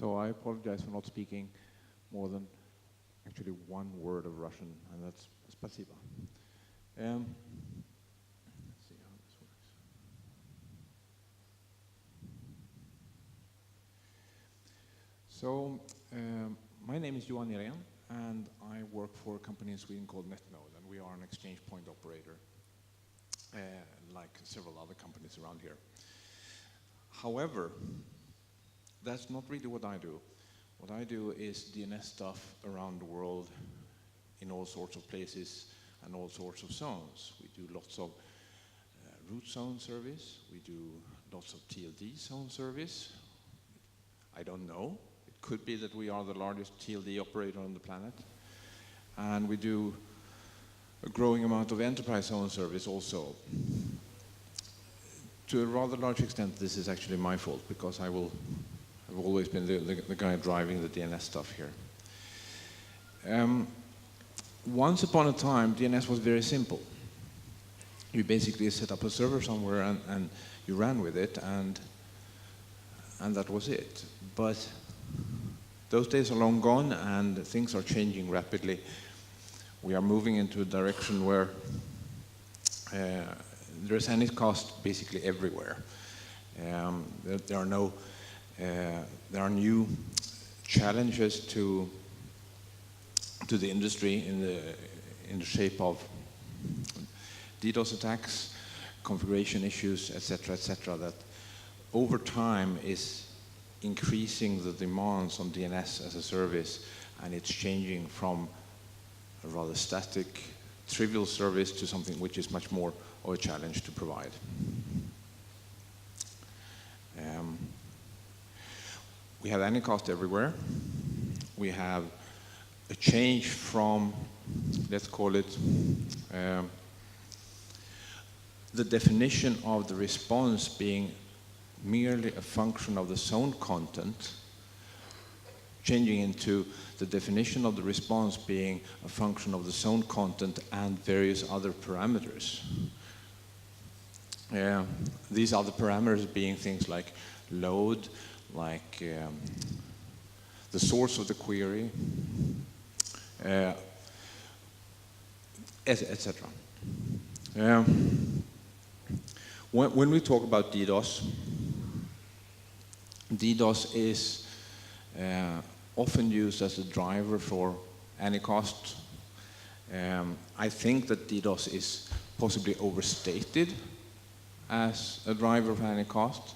So I apologize for not speaking more than actually one word of Russian, and that's spasibo. Let's see how this works. So my name is Johan Ihren, and I work for a company in Sweden called NetNode, and we are an exchange point operator, like several other companies around here. However, that's not really what I do. What I do is DNS stuff around the world in all sorts of places and all sorts of zones. We do lots of root zone service. We do lots of TLD zone service. I don't know. It could be that we are the largest TLD operator on the planet. And we do a growing amount of enterprise zone service also. To a rather large extent, this is actually my fault, because I've always been the guy driving the DNS stuff here. Once upon a time, DNS was very simple. You basically set up a server somewhere and you ran with it, and that was it. But those days are long gone, and things are changing rapidly. We are moving into a direction where there's Anycast basically everywhere. There are new challenges to the industry in the shape of DDoS attacks, configuration issues, etc., that over time is increasing the demands on DNS as a service, and it's changing from a rather static, trivial service to something which is much more of a challenge to provide. We have Anycast everywhere. We have a change from, let's call it, the definition of the response being merely a function of the zone content, changing into the definition of the response being a function of the zone content and various other parameters. These other parameters being things like load, like the source of the query, etc. When we talk about DDoS, DDoS is often used as a driver for Anycast. I think that DDoS is possibly overstated as a driver for Anycast,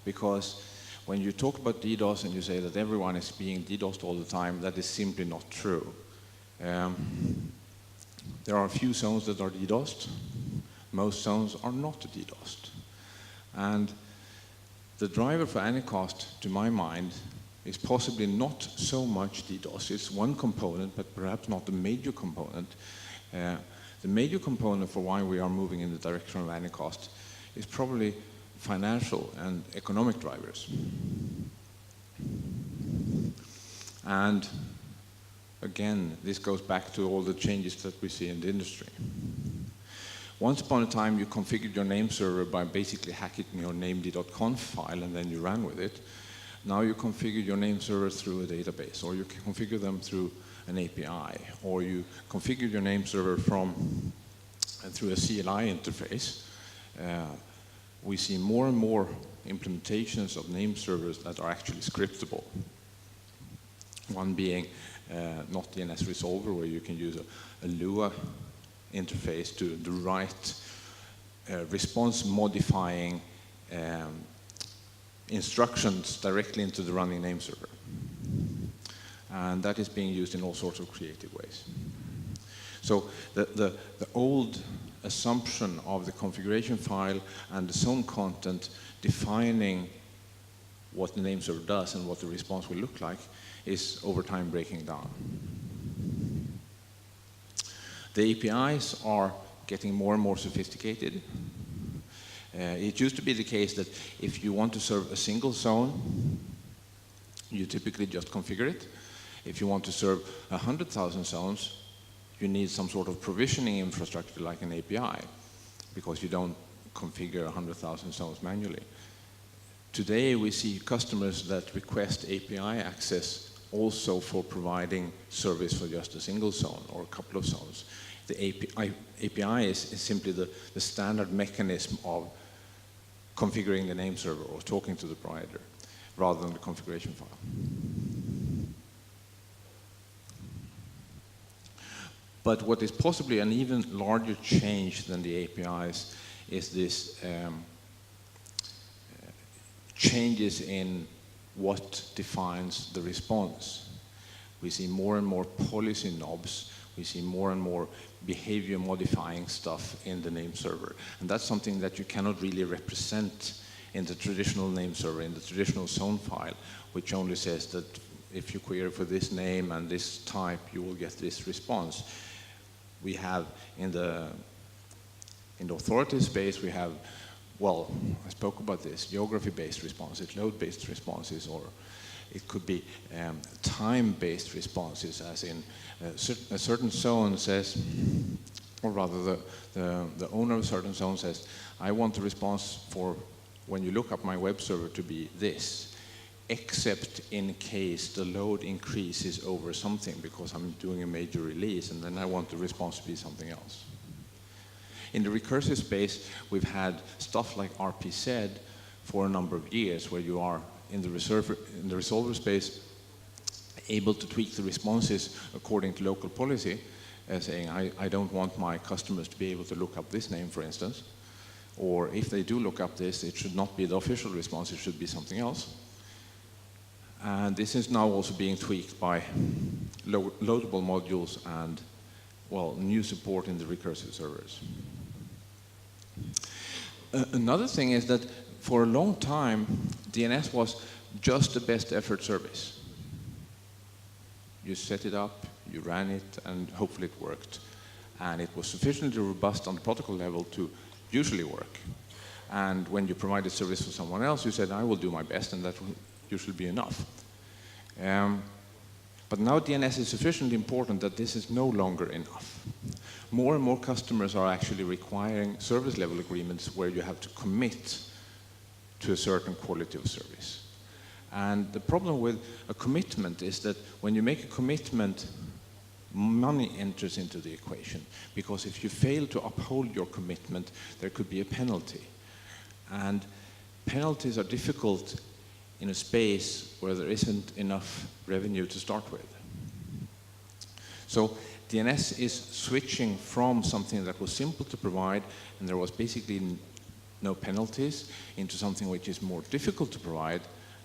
because when you talk about DDoS and you say that everyone is being DDoSed all the time, that is simply not true. There are a few zones that are DDoSed. Most zones are not DDoSed. And the driver for Anycast, to my mind, is possibly not so much DDoS. It's one component, but perhaps not the major component. The major component for why we are moving in the direction of Anycast is probably financial and economic drivers. And again, this goes back to all the changes that we see in the industry. Once upon a time, you configured your name server by basically hacking your named.conf file, and then you ran with it. Now you configure your name server through a database, or you can configure them through an API, or you configure your name server through a CLI interface. We see more and more implementations of name servers that are actually scriptable. One being not DNS resolver, where you can use a Lua interface to write response modifying instructions directly into the running name server. And that is being used in all sorts of creative ways. So the old assumption of the configuration file and the zone content defining what the name server does and what the response will look like is over time breaking down. The APIs are getting more and more sophisticated. It used to be the case that if you want to serve a single zone, you typically just configure it. If you want to serve 100,000 zones, you need some sort of provisioning infrastructure like an API, because you don't configure 100,000 zones manually. today we see customers that request API access also for providing service for just a single zone or a couple of zones. The API is simply the standard mechanism of configuring the name server or talking to the provider rather than the configuration file. But what is possibly an even larger change than the APIs is this changes in what defines the response. We see more and more policy knobs. We see more and more behavior modifying stuff in the name server. And that's something that you cannot really represent in the traditional name server, in the traditional zone file, which only says that if you query for this name and this type, you will get this response. We have in the authority space, we have, well, I spoke about this, geography-based responses, load-based responses, or it could be time-based responses, as in a certain zone says, or rather the owner of a certain zone says, I want the response for when you look up my web server to be this, except in case the load increases over something because I'm doing a major release and then I want the response to be something else. In the recursive space, we've had stuff like RPZ for a number of years where you are in the resolver space able to tweak the responses according to local policy, saying I don't want my customers to be able to look up this name, for instance, or if they do look up this, it should not be the official response, it should be something else. And this is now also being tweaked by loadable modules and, well, new support in the recursive servers. Another thing is that for a long time, DNS was just a best effort service. You set it up, you ran it, and hopefully it worked. And it was sufficiently robust on the protocol level to usually work. And when you provided service for someone else, you said, I will do my best, and that will usually be enough. But now DNS is sufficiently important that this is no longer enough. More and more customers are actually requiring service level agreements where you have to commit to a certain quality of service. And the problem with a commitment is that when you make a commitment, money enters into the equation. Because if you fail to uphold your commitment, there could be a penalty. And penalties are difficult in a space where there isn't enough revenue to start with. So DNS is switching from something that was simple to provide, and there was basically no penalties, into something which is more difficult to provide,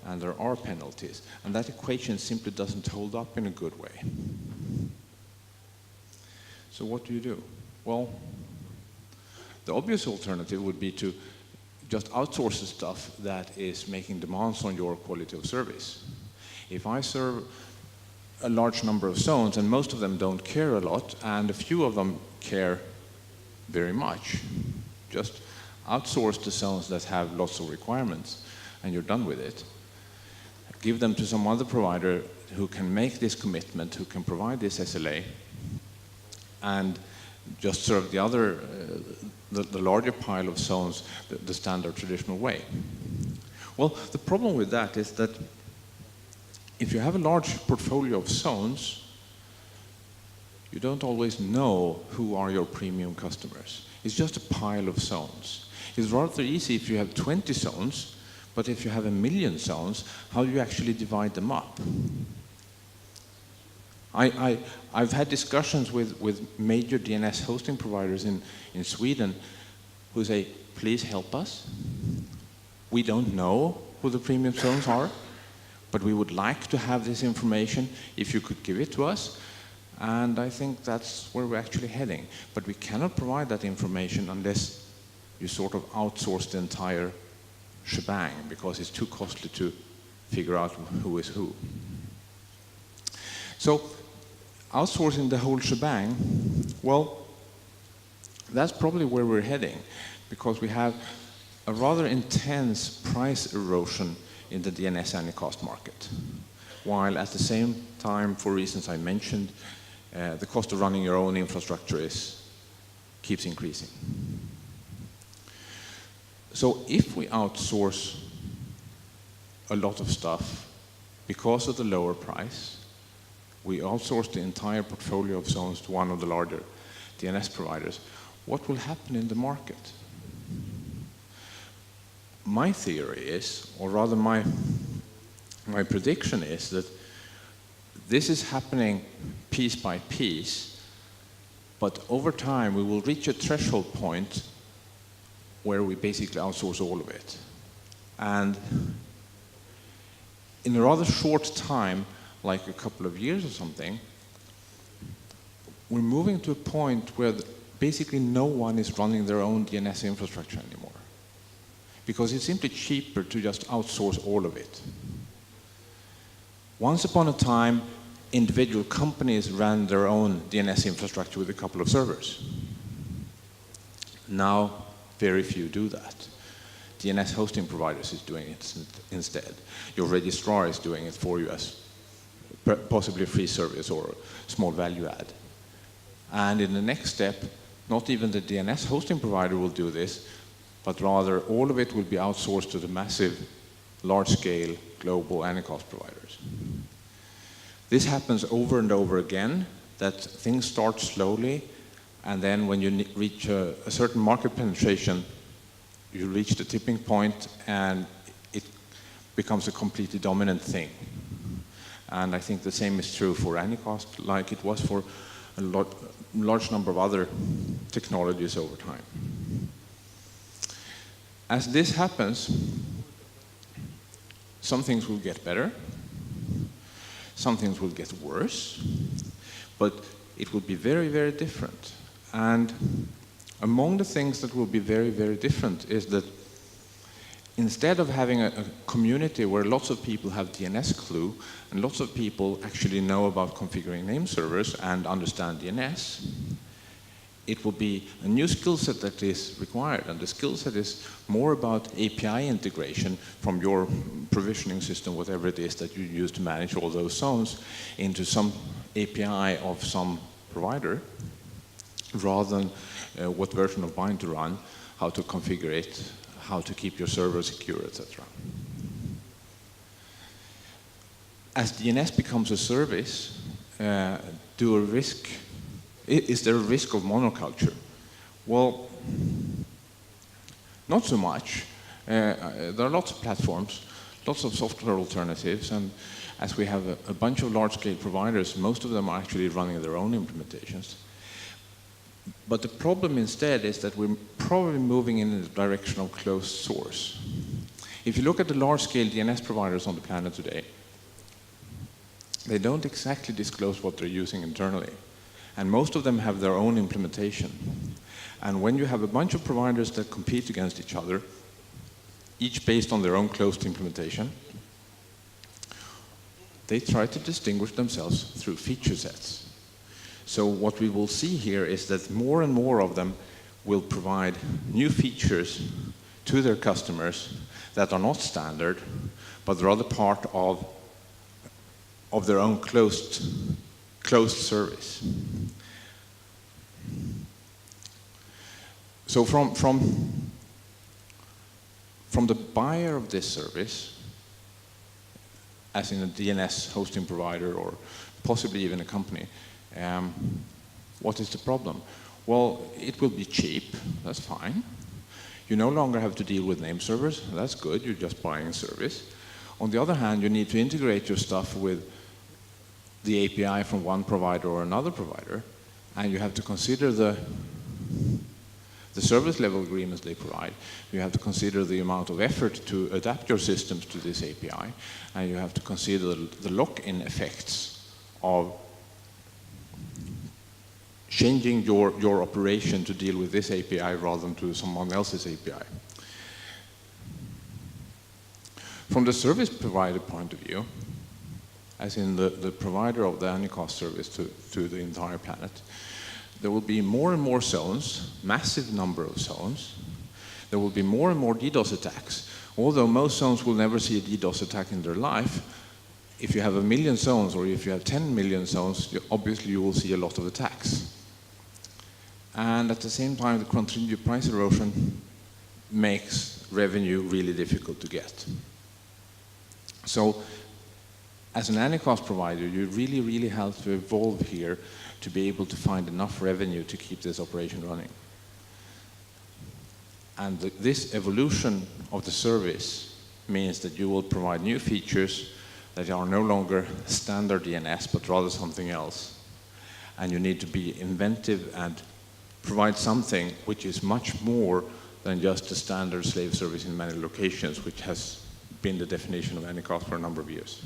and there are penalties. And that equation simply doesn't hold up in a good way. So what do you do? Well, the obvious alternative would be to just outsource the stuff that is making demands on your quality of service. If I serve a large number of zones, and most of them don't care a lot, and a few of them care very much, just outsource the zones that have lots of requirements, and you're done with it. Give them to some other provider who can make this commitment, who can provide this SLA, and just serve the other, the larger pile of zones the standard traditional way. Well, the problem with that is that if you have a large portfolio of zones, you don't always know who are your premium customers. It's just a pile of zones. It's rather easy if you have 20 zones, but if you have 1 million zones, how do you actually divide them up? I've had discussions with major DNS hosting providers in Sweden who say, please help us. We don't know who the premium zones are, but we would like to have this information if you could give it to us. And I think that's where we're actually heading. But we cannot provide that information unless you sort of outsource the entire shebang, because it's too costly to figure out who is who. So outsourcing the whole shebang, well, that's probably where we're heading, because we have a rather intense price erosion in the DNS Anycast market, while at the same time, for reasons I mentioned, the cost of running your own infrastructure keeps increasing. So if we outsource a lot of stuff because of the lower price. We outsource the entire portfolio of zones to one of the larger DNS providers. What will happen in the market? My theory is, or rather my prediction is, that this is happening piece by piece, but over time we will reach a threshold point where we basically outsource all of it. And in a rather short time, like a couple of years or something, we're moving to a point where basically no one is running their own DNS infrastructure anymore. Because it's simply cheaper to just outsource all of it. Once upon a time, individual companies ran their own DNS infrastructure with a couple of servers. Now, very few do that. DNS hosting providers is doing it instead. Your registrar is doing it for you as possibly a free service or a small value add. And in the next step, not even the DNS hosting provider will do this, but rather all of it will be outsourced to the massive, large-scale, global Anycast providers. This happens over and over again, that things start slowly, and then when you reach a certain market penetration, you reach the tipping point, and it becomes a completely dominant thing. And I think the same is true for Anycast, like it was for a large number of other technologies over time. As this happens, some things will get better, some things will get worse, but it will be very, very different. And among the things that will be very, very different is that instead of having a community where lots of people have DNS clue and lots of people actually know about configuring name servers and understand DNS, it will be a new skill set that is required, and the skill set is more about API integration from your provisioning system, whatever it is that you use to manage all those zones, into some API of some provider, rather than what version of bind to run, how to configure it, how to keep your server secure, etc. As DNS becomes a service, is there a risk of monoculture? Well, not so much. There are lots of platforms, lots of software alternatives, and as we have a bunch of large-scale providers, most of them are actually running their own implementations. But the problem instead is that we're probably moving in the direction of closed source. If you look at the large-scale DNS providers on the planet today, they don't exactly disclose what they're using internally. And most of them have their own implementation. And when you have a bunch of providers that compete against each other, each based on their own closed implementation, they try to distinguish themselves through feature sets. So what we will see here is that more and more of them will provide new features to their customers that are not standard, but rather part of their own closed service. So from the buyer of this service, as in a DNS hosting provider or possibly even a company, what is the problem? Well, it will be cheap, that's fine. You no longer have to deal with name servers, that's good, you're just buying a service. On the other hand, you need to integrate your stuff with the API from one provider or another provider, and you have to consider the service level agreements they provide. You have to consider the amount of effort to adapt your systems to this API, and you have to consider the lock-in effects of changing your operation to deal with this API rather than to someone else's API. From the service provider point of view, as in the provider of the Anycast service to the entire planet, there will be more and more zones, massive number of zones. There will be more and more DDoS attacks. Although most zones will never see a DDoS attack in their life, if you have 1 million zones or if you have 10 million zones, obviously you will see a lot of attacks. And at the same time, the continued price erosion makes revenue really difficult to get. So as an Anycast provider, you really, really have to evolve here to be able to find enough revenue to keep this operation running. And this evolution of the service means that you will provide new features that are no longer standard DNS, but rather something else. And you need to be inventive and provide something which is much more than just a standard slave service in many locations, which has been the definition of Anycast for a number of years.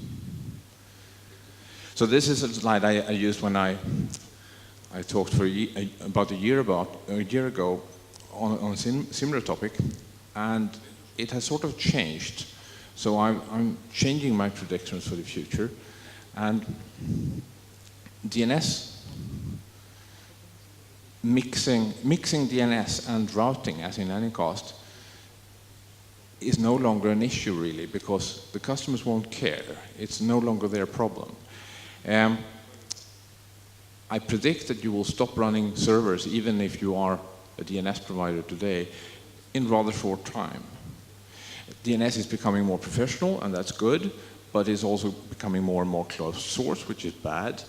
So this is a slide I used when I talked for about a year ago on a similar topic, and it has sort of changed. So I'm changing my predictions for the future, and DNS, mixing DNS and routing as in Anycast is no longer an issue really, because the customers won't care. It's no longer their problem. I predict that you will stop running servers, even if you are a DNS provider today, in rather short time. DNS is becoming more professional, and that's good, but it's also becoming more and more closed source, which is bad,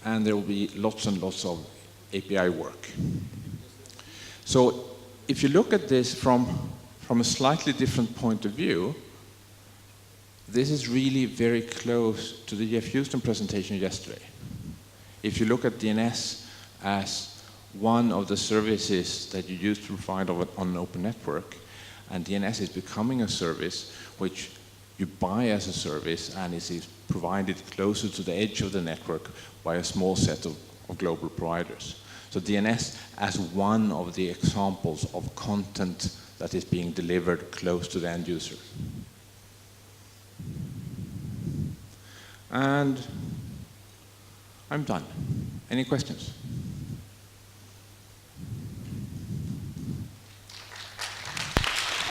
and there will be lots and lots of API work. So if you look at this from a slightly different point of view, this is really very close to the Jeff Houston presentation yesterday. If you look at DNS as one of the services that you use to provide on an open network, and DNS is becoming a service which you buy as a service, and it is provided closer to the edge of the network by a small set of global providers. So DNS as one of the examples of content that is being delivered close to the end user. And I'm done. Any questions?